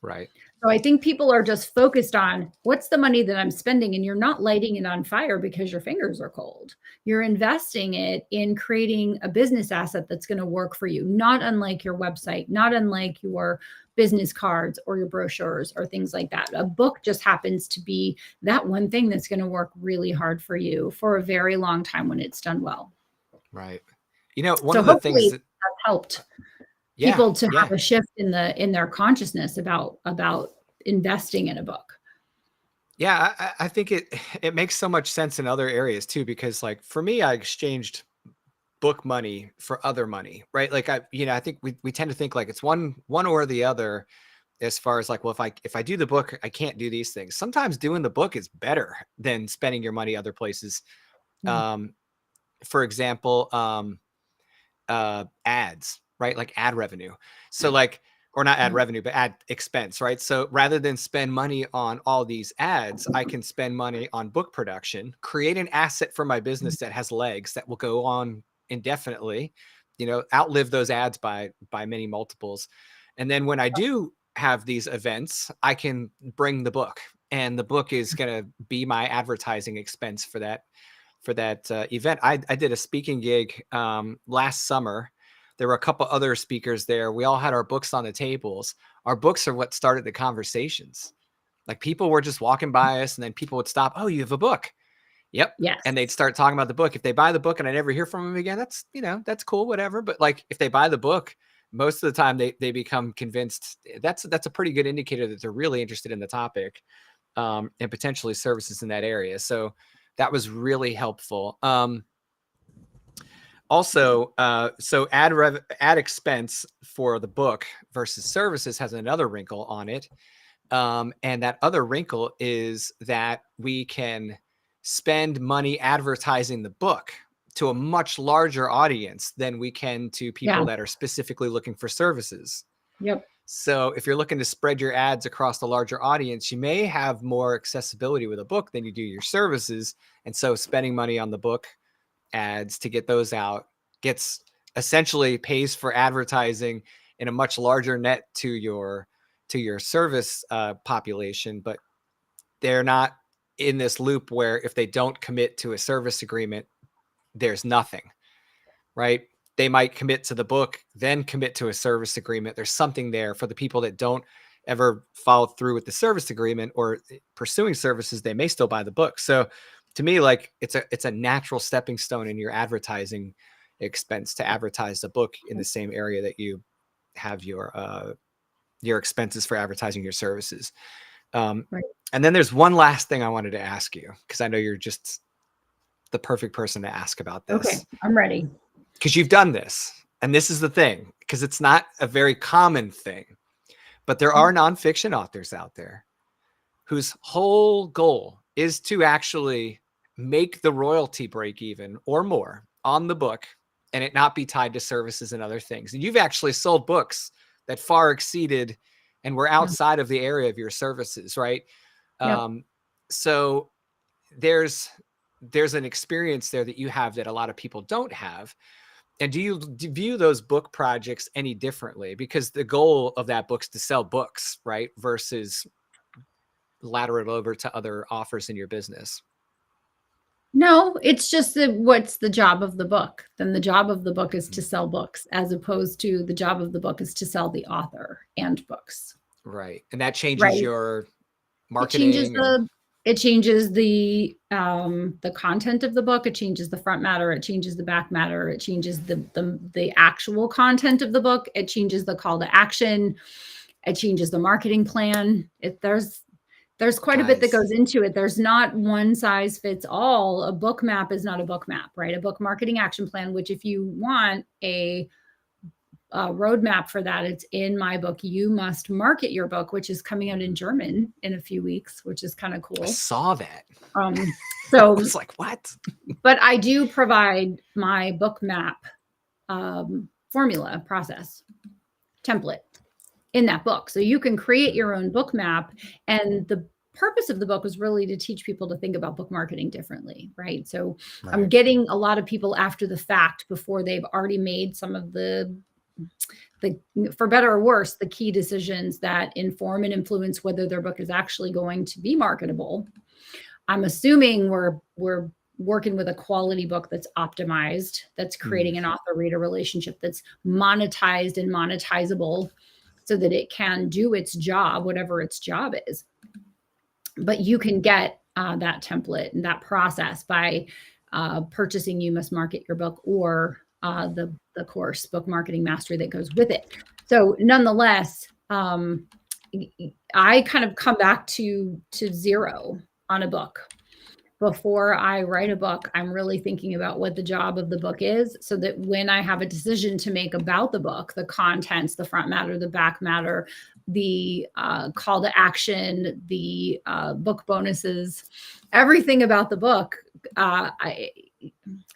Right. So I think people are just focused on what's the money that I'm spending, and you're not lighting it on fire because your fingers are cold. You're investing it in creating a business asset that's going to work for you, not unlike your website, not unlike your business cards or your brochures or things like that. A book just happens to be that one thing that's going to work really hard for you for a very long time when it's done well. Right. One of the things that's helped people to have a shift in their consciousness about investing in a book. Yeah, I think it makes so much sense in other areas too, because like for me, I exchanged book money for other money, right? Like I think we tend to think like it's one or the other, as far as like, well, if I do the book, I can't do these things. Sometimes doing the book is better than spending your money other places. For example, ads, right? Like ad revenue. So like, or not ad revenue, but ad expense, right? So rather than spend money on all these ads, I can spend money on book production, create an asset for my business that has legs that will go on indefinitely, outlive those ads by many multiples. And then when I do have these events, I can bring the book, and the book is going to be my advertising expense for that event. I did a speaking gig last summer. There were a couple other speakers there. We all had our books on the tables. Our books are what started the conversations. Like people were just walking by us, and then people would stop. Oh, you have a book? Yep. Yes. And they'd start talking about the book. If they buy the book and I never hear from them again, that's, that's cool, whatever. But like if they buy the book, most of the time they become convinced. That's a pretty good indicator that they're really interested in the topic, and potentially services in that area. So that was really helpful. Also, so ad expense for the book versus services has another wrinkle on it. And that other wrinkle is that we can spend money advertising the book to a much larger audience than we can to people that are specifically looking for services. Yep. So if you're looking to spread your ads across the larger audience, you may have more accessibility with a book than you do your services. And so spending money on the book ads to get those out essentially pays for advertising in a much larger net to your service population, but they're not in this loop where if they don't commit to a service agreement, there's nothing, right? They might commit to the book, then commit to a service agreement. There's something there for the people that don't ever follow through with the service agreement or pursuing services. They may still buy the book. So to me, like it's a natural stepping stone in your advertising expense to advertise the book in the same area that you have your expenses for advertising your services. Right. And then there's one last thing I wanted to ask you, because I know you're just the perfect person to ask about this. Okay, I'm ready. Because you've done this, and this is the thing, because it's not a very common thing, but there are nonfiction authors out there whose whole goal is to actually make the royalty break even or more on the book and it not be tied to services and other things. And you've actually sold books that far exceeded and were outside of the area of your services, right? Yep. So there's an experience there that you have that a lot of people don't have. And do you view those book projects any differently? Because the goal of that book is to sell books, right? Versus ladder it over to other offers in your business. No, it's just that what's the job of the book? Then the job of the book is to sell books, as opposed to the job of the book is to sell the author and books. Right. And that changes Right. your Marketing. It changes the content of the book. It changes the front matter. It changes the back matter. It changes the actual content of the book. It changes the call to action. It changes the marketing plan. There's quite a bit that goes into it. There's not one size fits all. A book map is not a book map, right? A book marketing action plan, which if you want a roadmap for that, it's in my book, You Must Market Your Book, which is coming out in German in a few weeks, which is kind of cool. I saw that. So I was like, what? But I do provide my book map formula, process, template in that book. So you can create your own book map. And the purpose of the book was really to teach people to think about book marketing differently, right? So I'm getting a lot of people after the fact, before they've already made some of the for better or worse, the key decisions that inform and influence whether their book is actually going to be marketable. I'm assuming we're working with a quality book that's optimized, that's creating an author-reader relationship, that's monetized and monetizable so that it can do its job, whatever its job is. But you can get that template and that process by purchasing You Must Market Your Book, or the course, Book Marketing Mastery, that goes with it. So nonetheless, I kind of come back to zero on a book. Before I write a book, I'm really thinking about what the job of the book is, so that when I have a decision to make about the book, the contents, the front matter, the back matter, the call to action, the book bonuses, everything about the book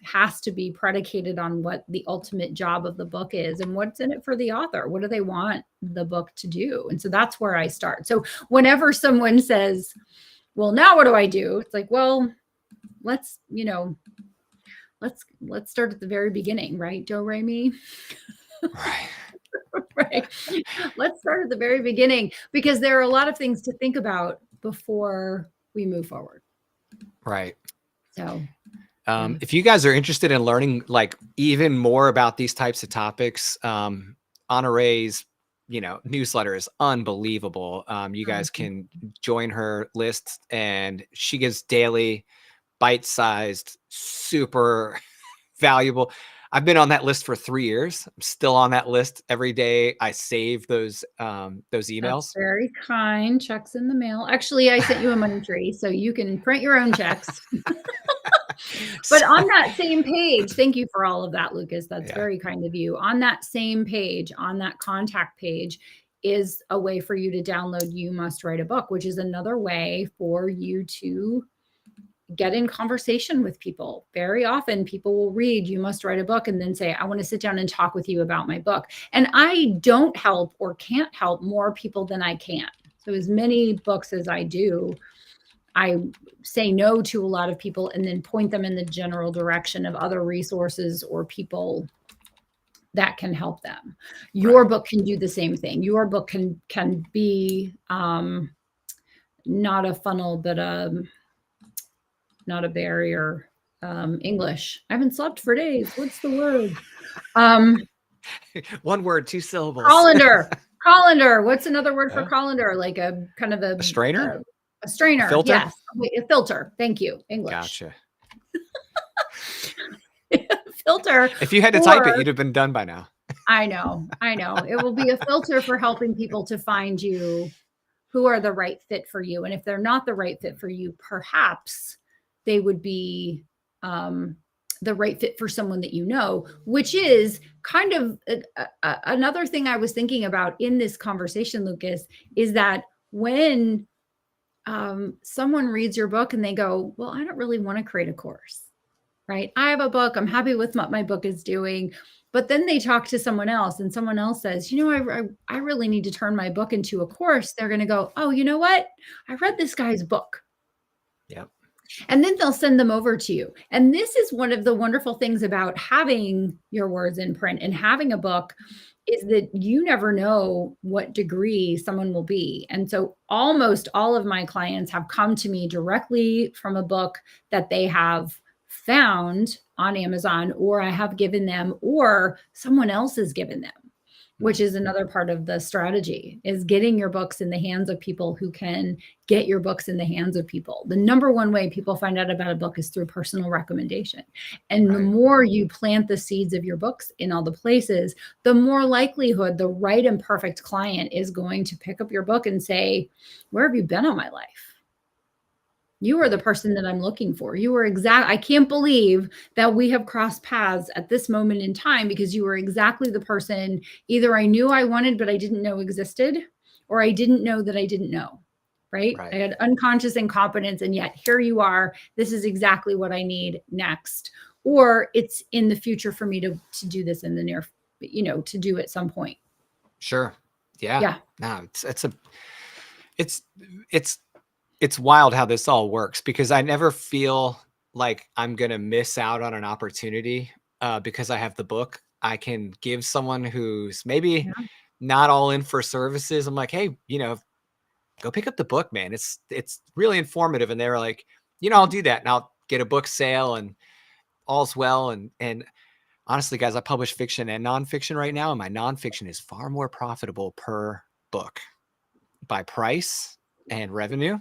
has to be predicated on what the ultimate job of the book is and what's in it for the author. What do they want the book to do? And so that's where I start. So whenever someone says, well, now what do I do? It's like, well, let's start at the very beginning, right? Do, re, mi. Right. Right. Let's start at the very beginning, because there are a lot of things to think about before we move forward. Right. So if you guys are interested in learning like even more about these types of topics, Honoree's newsletter is unbelievable. You guys can join her list, and she gives daily bite-sized, super valuable. I've been on that list for 3 years. I'm still on that list. Every day I save those emails. That's very kind. Checks in the mail. Actually, I sent you a money tree, so you can print your own checks. But on that same page, thank you for all of that, Lucas. That's very kind of you. On that same page, on that contact page, is a way for you to download You Must Write a Book, which is another way for you to get in conversation with people. Very often people will read You Must Write a Book and then say, I want to sit down and talk with you about my book. And I don't help or can't help more people than I can. So as many books as I do, I say no to a lot of people and then point them in the general direction of other resources or people that can help them. Your book can do the same thing. Your book can be not a funnel, but not a barrier. English. I haven't slept for days. What's the word? One word, 2 syllables. Colander. What's another word for colander? Like a kind of a strainer? A strainer. A filter? Yes. A filter. Thank you. English. Gotcha. Filter. If you had to type it, you'd have been done by now. I know. It will be a filter for helping people to find you who are the right fit for you. And if they're not the right fit for you, perhaps they would be the right fit for someone that you know, which is kind of another thing I was thinking about in this conversation, Lucas, is that when someone reads your book and they go, well, I don't really want to create a course, right? I have a book. I'm happy with what my book is doing. But then they talk to someone else and someone else says, you know, I really need to turn my book into a course. They're going to go, oh, you know what? I read this guy's book. Yeah. And then they'll send them over to you. And this is one of the wonderful things about having your words in print and having a book is that you never know what degree someone will be. And so almost all of my clients have come to me directly from a book that they have found on Amazon, or I have given them, or someone else has given them, which is another part of the strategy, is getting your books in the hands of people who can get your books in the hands of people. The number one way people find out about a book is through personal recommendation. And the more you plant the seeds of your books in all the places, the more likelihood the right and perfect client is going to pick up your book and say, where have you been all my life? You are the person that I'm looking for. You were I can't believe that we have crossed paths at this moment in time, because you were exactly the person either I knew I wanted, but I didn't know existed, or I didn't know that I didn't know, right? I had unconscious incompetence, and yet here you are. This is exactly what I need next. Or it's in the future for me to do this in the near, to do at some point. Sure. Yeah. Yeah. No, it's wild how this all works, because I never feel like I'm going to miss out on an opportunity because I have the book. I can give someone who's maybe not all in for services. I'm like, hey, go pick up the book, man. It's really informative. And they were like, I'll do that. And I'll get a book sale and all's well. And honestly, guys, I publish fiction and nonfiction right now. And my nonfiction is far more profitable per book by price and revenue.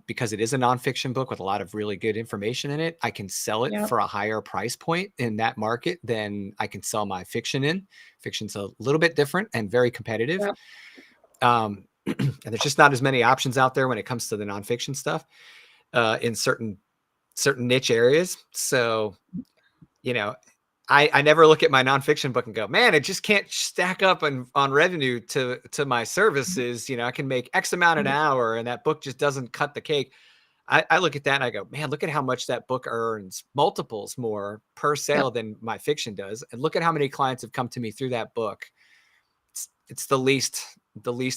Because it is a nonfiction book with a lot of really good information in it. I can sell it for a higher price point in that market than I can sell my fiction in. Fiction's a little bit different and very competitive. And there's just not as many options out there when it comes to the nonfiction stuff in certain niche areas. So, I never look at my nonfiction book and go, man, it just can't stack up on revenue to my services. I can make X amount an hour and that book just doesn't cut the cake. I look at that and I go, man, look at how much that book earns multiples more per sale than my fiction does. And look at how many clients have come to me through that book. It's the least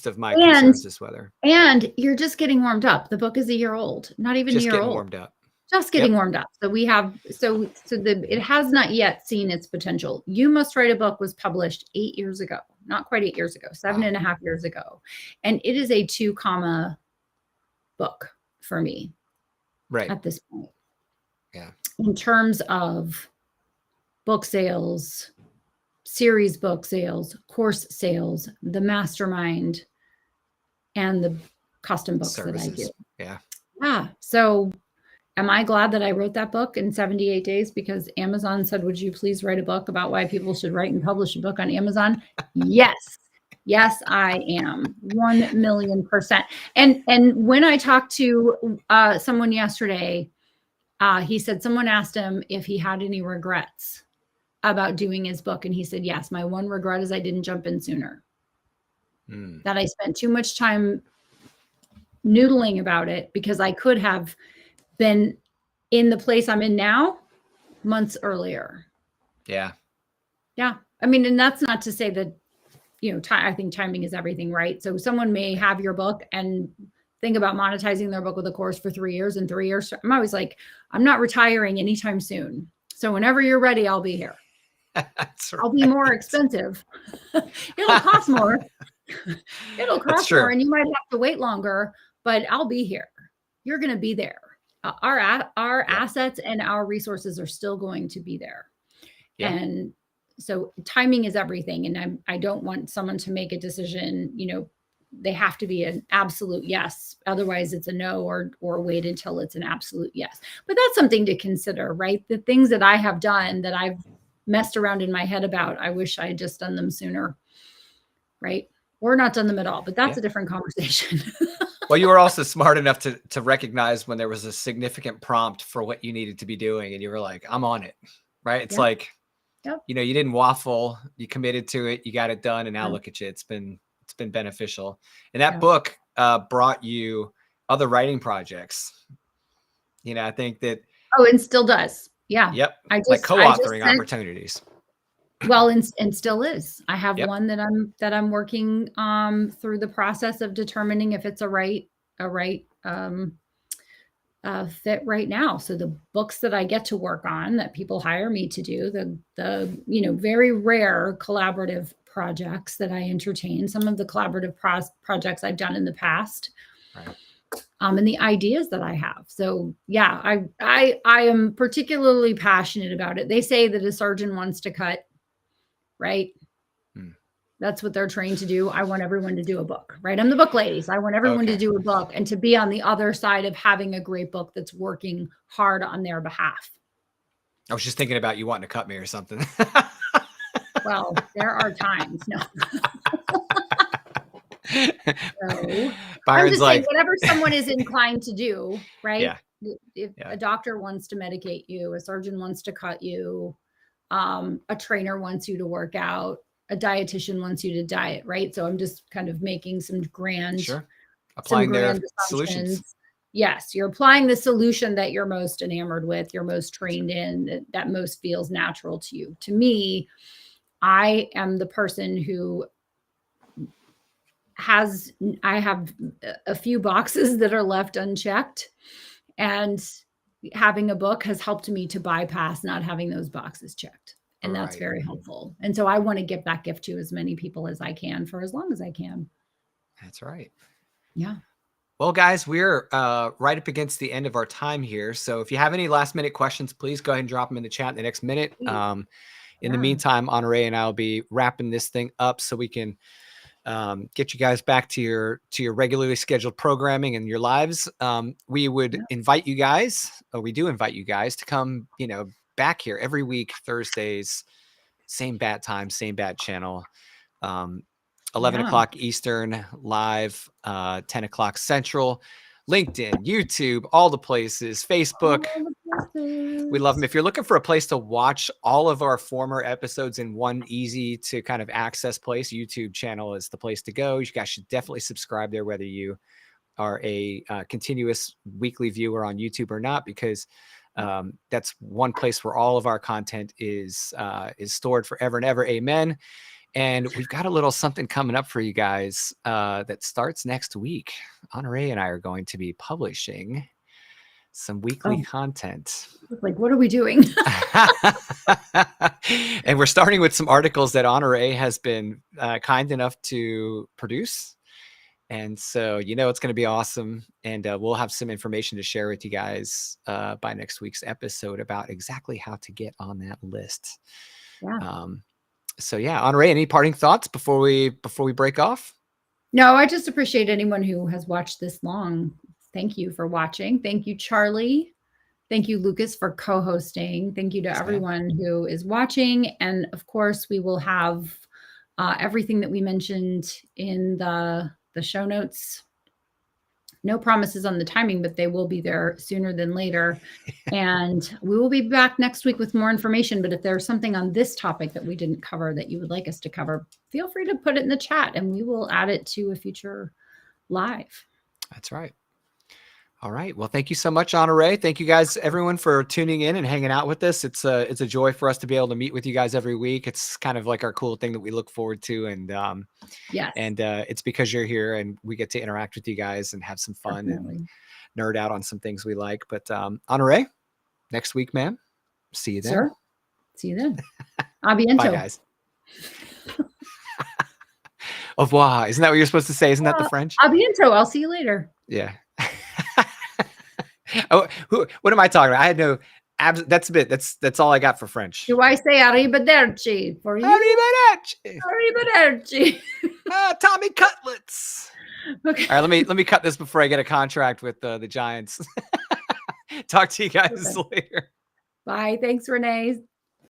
of my concerns this weather. And you're just getting warmed up. The book is a year old, not even just a year getting old. warmed up. Just getting warmed up. So we have, it has not yet seen its potential. You Must Write a Book was published 8 years ago, not quite 8 years ago, 7.5 years ago. And it is a 2 comma book for me at this point. Yeah. In terms of book sales, series book sales, course sales, the mastermind, and the custom books services that I do. Yeah. Yeah. So am I glad that I wrote that book in 78 days because Amazon said, would you please write a book about why people should write and publish a book on Amazon? Yes. Yes, I am 1,000,000%. And when I talked to someone yesterday, he said someone asked him if he had any regrets about doing his book. And he said, yes, my one regret is I didn't jump in sooner. That I spent too much time noodling about it, because I could have been in the place I'm in now months earlier. Yeah. Yeah. I mean, and that's not to say that, I think timing is everything, right? So someone may have your book and think about monetizing their book with a course for 3 years, and 3 years. I'm always like, I'm not retiring anytime soon. So whenever you're ready, I'll be here. I'll be more expensive. It'll cost more. It'll cost more, and you might have to wait longer, but I'll be here. You're going to be there. Our assets and our resources are still going to be there. And so timing is everything. And I don't want someone to make a decision, they have to be an absolute yes. Otherwise it's a no, or wait until it's an absolute yes. But that's something to consider, right? The things that I have done that I've messed around in my head about, I wish I had just done them sooner, right? Or not done them at all, but that's a different conversation. Well, you were also smart enough to recognize when there was a significant prompt for what you needed to be doing. And you were like, I'm on it, right? It's like, you didn't waffle, you committed to it, you got it done. And now look at you. It's been beneficial. And that book brought you other writing projects. I think that. Oh, and still does. Yeah. Yep. Like co-authoring opportunities. Well, and still is. I have Yep. one that I'm working through the process of determining if it's a right fit right now. So the books that I get to work on, that people hire me to do, the very rare collaborative projects that I entertain, some of the collaborative projects I've done in the past, Right. And the ideas that I have. So yeah, I am particularly passionate about it. They say that a surgeon wants to cut, right? That's what they're trained to do. I want everyone to do a book, right? I'm the book lady. So I want everyone to do a book and to be on the other side of having a great book that's working hard on their behalf. I was just thinking about you wanting to cut me or something. Well, there are times. No. So, I'm just saying, whatever someone is inclined to do, right? Yeah. If a doctor wants to medicate you, a surgeon wants to cut you, a trainer wants you to work out, a dietitian wants you to diet, right? So I'm just kind of making some grand, applying their solutions. Yes, you're applying the solution that you're most enamored with, you're most trained in, that most feels natural to you. To me, I am the person who I have a few boxes that are left unchecked, and having a book has helped me to bypass not having those boxes checked. And that's very helpful. And so I want to give that gift to as many people as I can for as long as I can. That's right. Yeah. Well, guys, we're right up against the end of our time here. So if you have any last minute questions, please go ahead and drop them in the chat in the next minute. In the meantime, Honoré and I will be wrapping this thing up so we can get you guys back to your regularly scheduled programming and your lives. We would invite you guys, or we do invite you guys to come, back here every week, Thursdays, same bat time, same bat channel, 11 o'clock Eastern, live, 10 o'clock Central, LinkedIn, YouTube, all the places, Facebook. We love them. If you're looking for a place to watch all of our former episodes in one easy to kind of access place, YouTube channel is the place to go. You guys should definitely subscribe there, whether you are a continuous weekly viewer on YouTube or not, because that's one place where all of our content is stored forever and ever. Amen. And we've got a little something coming up for you guys that starts next week. Honoré and I are going to be publishing some weekly content. Like, what are we doing? And we're starting with some articles that Honoré has been kind enough to produce. And so, it's going to be awesome. And we'll have some information to share with you guys by next week's episode about exactly how to get on that list. Yeah. So yeah, Honoré, any parting thoughts before we break off? No, I just appreciate anyone who has watched this long. Thank you for watching. Thank you, Charlie. Thank you, Lucas, for co-hosting. Thank you to everyone who is watching. And of course, we will have everything that we mentioned in the show notes. No promises on the timing, but they will be there sooner than later. And we will be back next week with more information. But if there's something on this topic that we didn't cover that you would like us to cover, feel free to put it in the chat and we will add it to a future live. That's right. All right. Well, thank you so much, Honoré. Thank you guys, everyone, for tuning in and hanging out with us. It's a joy for us to be able to meet with you guys every week. It's kind of like our cool thing that we look forward to. And it's because you're here and we get to interact with you guys and have some fun and nerd out on some things we like. But Honoré, next week, ma'am. See you then. Sure. See you then. A bientôt. Bye, guys. Au revoir. Isn't that what you're supposed to say? Isn't that the French? A bientôt. I'll see you later. Yeah. Oh, what am I talking about? I had no that's a bit. That's all I got for French. Do I say arrivederci for you? Arrivederci. Arrivederci. Tommy Cutlets. Okay. All right, let me cut this before I get a contract with the Giants. Talk to you guys later. Bye. Thanks, Renee.